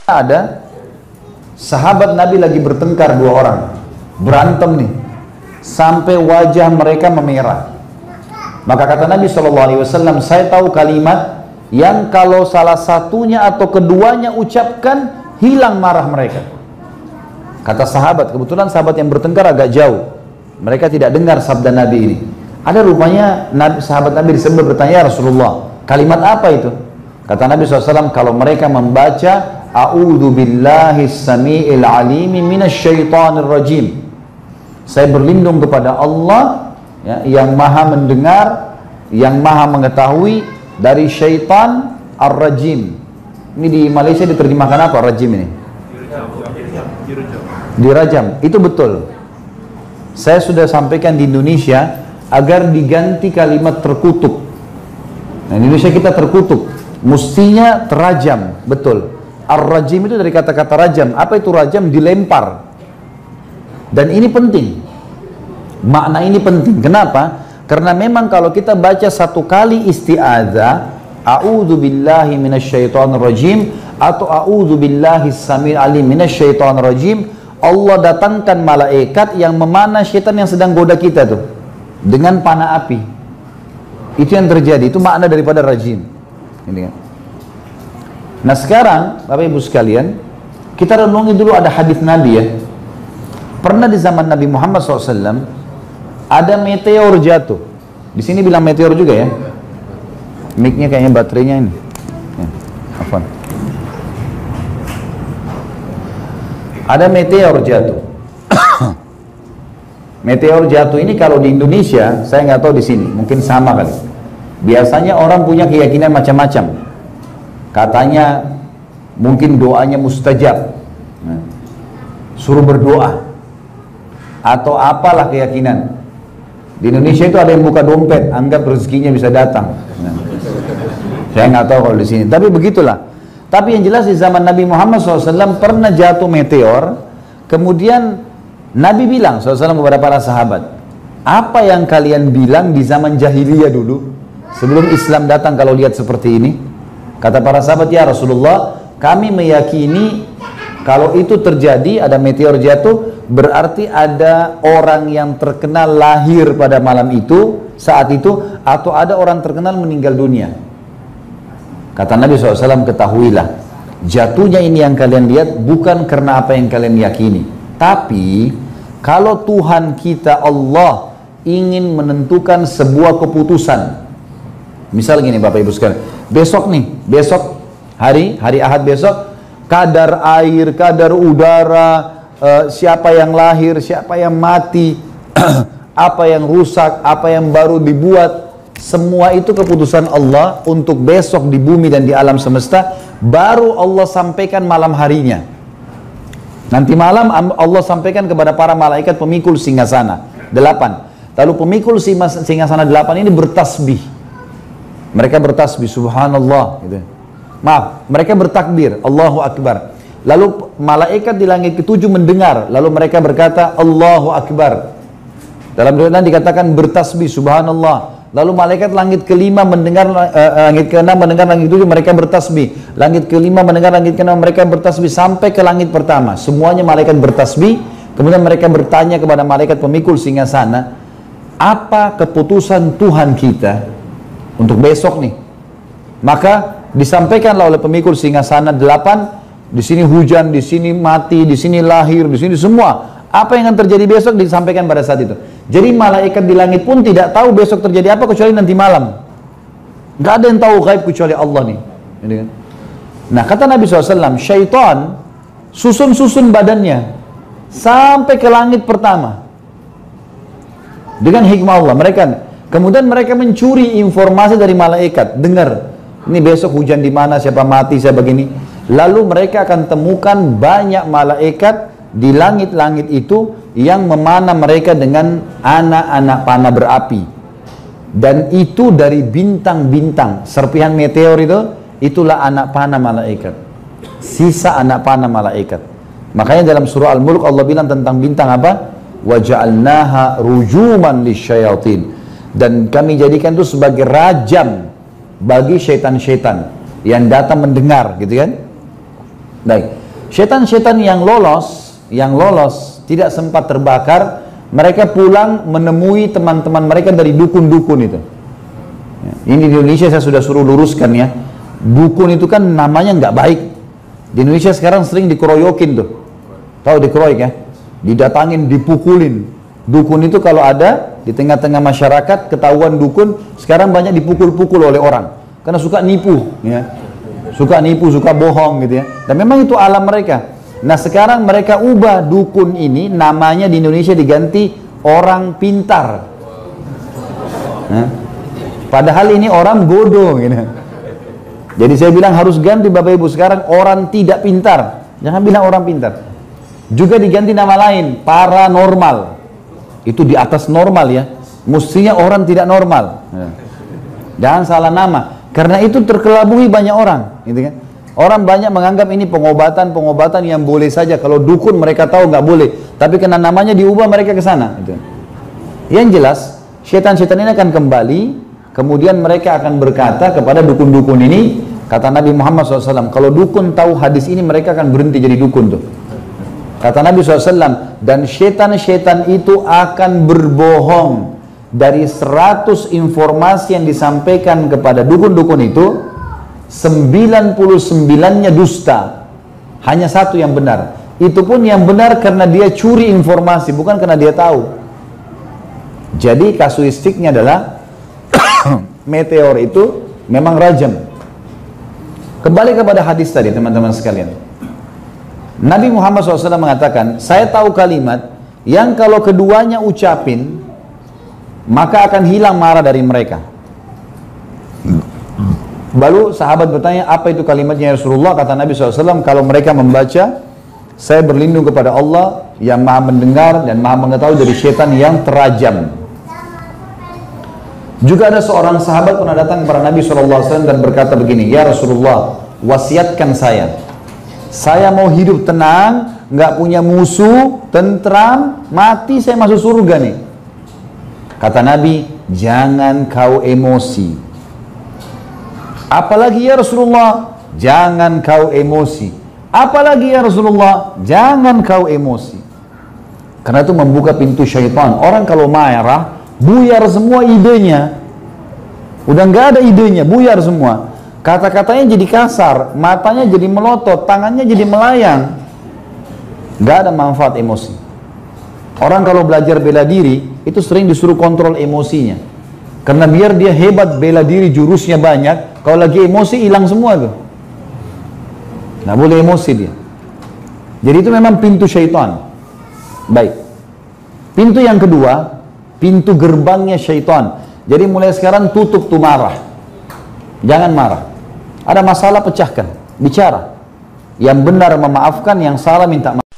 Ada sahabat Nabi lagi bertengkar, dua orang berantem nih sampai wajah mereka memerah. Maka kata Nabi SAW, saya tahu kalimat yang kalau salah satunya atau keduanya ucapkan, hilang marah mereka. Kata sahabat, kebetulan sahabat yang bertengkar agak jauh, mereka tidak dengar sabda Nabi ini. Ada rupanya sahabat Nabi disebut bertanya, ya Rasulullah, kalimat apa itu? Kata Nabi SAW, kalau mereka membaca A'udzu billahi samiil alimi minasyaitonir rajim. Saya berlindung kepada Allah ya, yang maha mendengar, yang maha mengetahui dari syaitan ar-rajim. Ini di Malaysia diterjemahkan apa rajim ini? Dirajam. Itu betul. Saya sudah sampaikan di Indonesia agar diganti kalimat terkutuk. Nah, di Indonesia kita terkutuk, mestinya terajam, betul. Ar-rajim itu dari kata-kata rajam. Apa itu rajam? Dilempar. Dan ini penting. Makna ini penting. Kenapa? Karena memang kalau kita baca satu kali isti'adzah, A'udzu billahi minasyaitonir rajim atau A'udzu billahi samil alim minasyaitonir rajim, Allah datangkan malaikat yang memanah syaitan yang sedang goda kita tuh dengan panah api. Itu yang terjadi. Itu makna daripada rajim. Ini kan. Nah sekarang Bapak Ibu sekalian, kita renungi dulu ada hadis Nabi ya. Pernah di zaman Nabi Muhammad SAW ada meteor jatuh. Di sini bilang meteor juga ya. Mic-nya kayaknya baterainya ini. Ya, afwan. Ada meteor jatuh. Meteor jatuh ini kalau di Indonesia, saya nggak tahu di sini, mungkin sama kali. Biasanya orang punya keyakinan macam-macam. Katanya mungkin doanya mustajab, suruh berdoa atau apalah keyakinan. Di Indonesia itu ada yang buka dompet, anggap rezekinya bisa datang. Saya nggak tahu kalau di sini, tapi begitulah. Tapi yang jelas di zaman Nabi Muhammad SAW pernah jatuh meteor. Kemudian Nabi bilang SAW kepada para sahabat, apa yang kalian bilang di zaman jahiliyah dulu sebelum Islam datang kalau lihat seperti ini? Kata para sahabat, ya Rasulullah, kami meyakini kalau itu terjadi, ada meteor jatuh, berarti ada orang yang terkenal lahir pada malam itu, saat itu, atau ada orang terkenal meninggal dunia. Kata Nabi SAW, ketahuilah, jatuhnya ini yang kalian lihat bukan karena apa yang kalian yakini. Tapi, kalau Tuhan kita Allah ingin menentukan sebuah keputusan, misal gini Bapak Ibu sekalian, besok hari Ahad besok, kadar air, kadar udara, siapa yang lahir, siapa yang mati, apa yang rusak, apa yang baru dibuat, semua itu keputusan Allah untuk besok di bumi dan di alam semesta, baru Allah sampaikan malam harinya. Nanti malam Allah sampaikan kepada para malaikat pemikul singgasana 8. Lalu pemikul singgasana 8 ini bertasbih. Mereka bertasbih, subhanallah gitu. Maaf, mereka bertakbir, Allahu Akbar. Lalu malaikat di langit ke-7 mendengar, lalu mereka berkata Allahu Akbar. Dalam riwayat dikatakan bertasbih, subhanallah. Lalu malaikat langit ke-5 mendengar, langit ke-6 mendengar, langit ke-7 mereka bertasbih. Langit ke-5 mendengar, langit ke-6 mereka bertasbih sampai ke langit pertama. Semuanya malaikat bertasbih. Kemudian mereka bertanya kepada malaikat pemikul singgasana, apa keputusan Tuhan kita untuk besok nih? Maka disampaikanlah oleh pemikul singgasana 8, di sini hujan, di sini mati, di sini lahir, di sini semua. Apa yang akan terjadi besok disampaikan pada saat itu. Jadi malaikat di langit pun tidak tahu besok terjadi apa kecuali nanti malam. Gak ada yang tahu gaib kecuali Allah nih. Nah kata Nabi SAW, syaitan susun-susun badannya sampai ke langit pertama dengan hikmah Allah. Kemudian mereka mencuri informasi dari malaikat. Dengar, ini besok hujan di mana, siapa mati, siapa begini. Lalu mereka akan temukan banyak malaikat di langit-langit itu yang memanah mereka dengan anak-anak panah berapi. Dan itu dari bintang-bintang. Serpihan meteor itu, itulah anak panah malaikat. Sisa anak panah malaikat. Makanya dalam surah Al-Mulk Allah bilang tentang bintang apa? وَجَعَلْنَاهَا رُجُومًا لِلشَّيَاطِينَ. Dan kami jadikan itu sebagai rajam bagi syaitan-syaitan yang datang mendengar, gitu kan? Baik. Setan-setan yang lolos tidak sempat terbakar, mereka pulang menemui teman-teman mereka dari dukun-dukun itu. Ini di Indonesia saya sudah suruh luruskan ya. Dukun itu kan namanya nggak baik. Di Indonesia sekarang sering dikeroyokin tuh. Tahu dikeroyok ya? Didatangin, dipukulin. Dukun itu kalau ada di tengah-tengah masyarakat, ketahuan dukun, sekarang banyak dipukul-pukul oleh orang. Karena suka nipu ya. Suka nipu, suka bohong gitu ya. Dan memang itu alam mereka. Nah sekarang mereka ubah dukun ini, namanya di Indonesia diganti orang pintar. Nah, padahal ini orang bodoh gitu. Jadi saya bilang harus ganti Bapak Ibu sekarang orang tidak pintar. Jangan bilang orang pintar. Juga diganti nama lain, paranormal. Itu di atas normal ya. Mestinya orang tidak normal. Jangan salah nama. Karena itu terkelabui banyak orang, gitu kan? Orang banyak menganggap ini pengobatan yang boleh saja. Kalau dukun mereka tahu nggak boleh, tapi karena namanya diubah mereka ke sana. Gitu. Yang jelas, setan-setan ini akan kembali, kemudian mereka akan berkata kepada dukun-dukun ini, kata Nabi Muhammad SAW, kalau dukun tahu hadis ini mereka akan berhenti jadi dukun tuh. Kata Nabi SAW, dan setan-setan itu akan berbohong. Dari 100 informasi yang disampaikan kepada dukun-dukun itu, 99-nya dusta. Hanya satu yang benar. Itu pun yang benar karena dia curi informasi, bukan karena dia tahu. Jadi kasuistiknya adalah meteor itu memang rajam. Kembali kepada hadis tadi teman-teman sekalian. Nabi Muhammad SAW mengatakan, saya tahu kalimat yang kalau keduanya ucapin, maka akan hilang marah dari mereka. Lalu sahabat bertanya, apa itu kalimatnya ya Rasulullah? Kata Nabi SAW, kalau mereka membaca, saya berlindung kepada Allah yang maha mendengar dan maha mengetahui dari syaitan yang terajam. Juga ada seorang sahabat pernah datang kepada Nabi SAW dan berkata begini, ya Rasulullah, wasiatkan saya mau hidup tenang, nggak punya musuh, tentram, mati saya masuk surga nih. Kata Nabi, jangan kau emosi. Apalagi ya Rasulullah, jangan kau emosi. Apalagi ya Rasulullah, jangan kau emosi. Karena itu membuka pintu syaitan. Orang kalau marah, buyar semua idenya. Udah nggak ada idenya, buyar semua. Kata-katanya jadi kasar, matanya jadi melotot, tangannya jadi melayang. Nggak ada manfaat emosi. Orang kalau belajar bela diri, itu sering disuruh kontrol emosinya. Karena biar dia hebat bela diri, jurusnya banyak, kalau lagi emosi hilang semua tuh. Nggak boleh emosi dia. Jadi itu memang pintu syaitan. Baik. Pintu yang kedua, pintu gerbangnya syaitan. Jadi mulai sekarang tutup tuh marah. Jangan marah. Ada masalah pecahkan, bicara. Yang benar memaafkan, yang salah minta maaf.